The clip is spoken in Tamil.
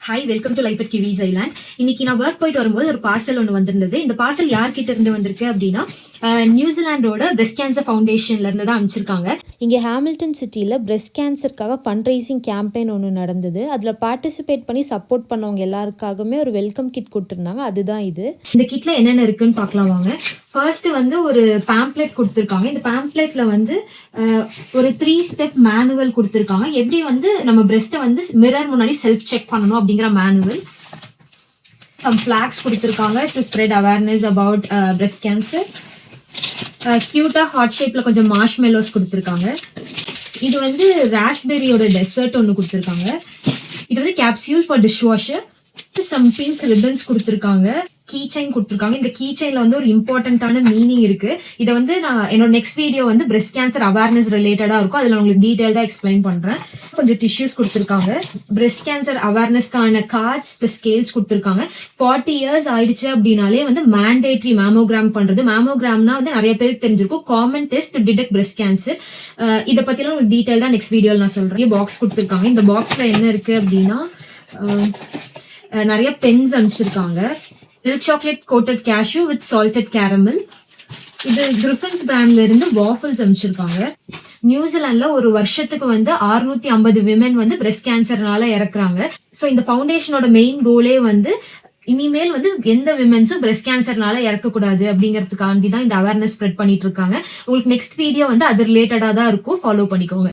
Hi, welcome to life at கிவிஸ் island. இன்னைக்கு நான் ஒர்க் போயிட்டு வரும்போது ஒரு பார்சல் ஒன்று வந்திருந்தது. இந்த பார்சல் யார்கிட்ட இருந்து வந்திருக்கு அப்படின்னா, நியூசிலாண்டோட பிரெஸ்ட் கேன்சர் ஃபவுண்டேஷன்ல இருந்து தான் அனுப்பிச்சிருக்காங்க. இங்கே ஹாமில்டன் சிட்டியில் பிரெஸ்ட் கேன்சருக்காக ஃபண்ட் ரைசிங் கேம்பெயின் ஒன்று நடந்தது. அதில் பார்ட்டிசிபேட் பண்ணி சப்போர்ட் பண்ணவங்க எல்லாருக்காகவுமே ஒரு வெல்கம் கிட் கொடுத்துருந்தாங்க. அதுதான் இது. இந்த கிட்ல என்னென்ன இருக்குன்னு பார்க்கலாம் வாங்க. ஃபர்ஸ்ட் வந்து ஒரு பேம்ப்ளெட் கொடுத்துருக்காங்க. இந்த பேம்ப்ளெட்ல வந்து ஒரு 3 ஸ்டெப் மேனுவல் கொடுத்துருக்காங்க. எப்படி வந்து நம்ம பிரெஸ்ட்டை வந்து மிரர் முன்னாடி செல்ஃப் செக் பண்ணணும் அப்படிங்கிற மேனுவல். சம் ஃபிளாக்ஸ் கொடுத்துருக்காங்க to spread awareness about breast cancer. கியூட்டா ஹார்ட் ஷேப்ல கொஞ்சம் மார்ஷ்மெல்லோஸ் கொடுத்துருக்காங்க. இது வந்து ராஸ்பெரியோட டெசர்ட் ஒன்று கொடுத்துருக்காங்க. இது வந்து capsule for dish washer. Some pink ribbons கொடுத்துருக்காங்க. கீ செயின் கொடுத்துருக்காங்க. இந்த கீ செயின்ல வந்து ஒரு இம்பார்ட்டன்டான மீனிங் இருக்கு. இதை வந்து நான் என்னோட நெக்ஸ்ட் வீடியோ வந்து பிரெஸ்ட் கேன்சர் அவேர்னஸ் ரிலேட்டடா இருக்கும். அதுல உங்களுக்கு டீடைல்டா எக்ஸ்பிளைன் பண்றேன். கொஞ்சம் டிஷ்யூஸ் கொடுத்துருக்காங்க. பிரெஸ்ட் கேன்சர் அவேர்னஸ்க்கான கார்ட்ஸ் பிளஸ் ஸ்கேல்ஸ் கொடுத்துருக்காங்க. 40 இயர்ஸ் ஆயிடுச்சு அப்படின்னாலே வந்து மேண்டேட்ரி மேமோகிராம் பண்றது. மேமோகிராம்னா வந்து நிறைய பேருக்கு தெரிஞ்சிருக்கும். Common test to detect breast cancer. இதை பத்திலாம் உங்களுக்கு டீடைல்டா நெக்ஸ்ட் வீடியோல நான் சொல்றேன். பாக்ஸ் கொடுத்துருக்காங்க. இந்த பாக்ஸ்ல என்ன இருக்கு அப்படின்னா நிறைய பென்ஸ் அனுப்பிச்சிருக்காங்க. Milk chocolate coated cashew with salted caramel. இது கிரிஃபின்ஸ் பிராண்ட்ல இருந்து வாஃபிள்ஸ் அனுப்பிச்சிருக்காங்க. நியூசிலாந்துல ஒரு வருஷத்துக்கு வந்து 650 விமென் வந்து பிரெஸ்ட் கேன்சர்னால இறக்குறாங்க. சோ இந்த ஃபவுண்டேஷனோட மெயின் கோலே வந்து இனிமேல் வந்து எந்த விமென்ஸும் பிரெஸ்ட் கேன்சர்னால இறக்கக்கூடாது அப்படிங்கறதுக்காண்டி தான் இந்த அவேர்னஸ் ஸ்ப்ரெட் பண்ணிட்டு இருக்காங்க. உங்களுக்கு நெக்ஸ்ட் வீடியோ வந்து அது ரிலேட்டடா தான் இருக்கும். ஃபாலோ பண்ணிக்கோங்க.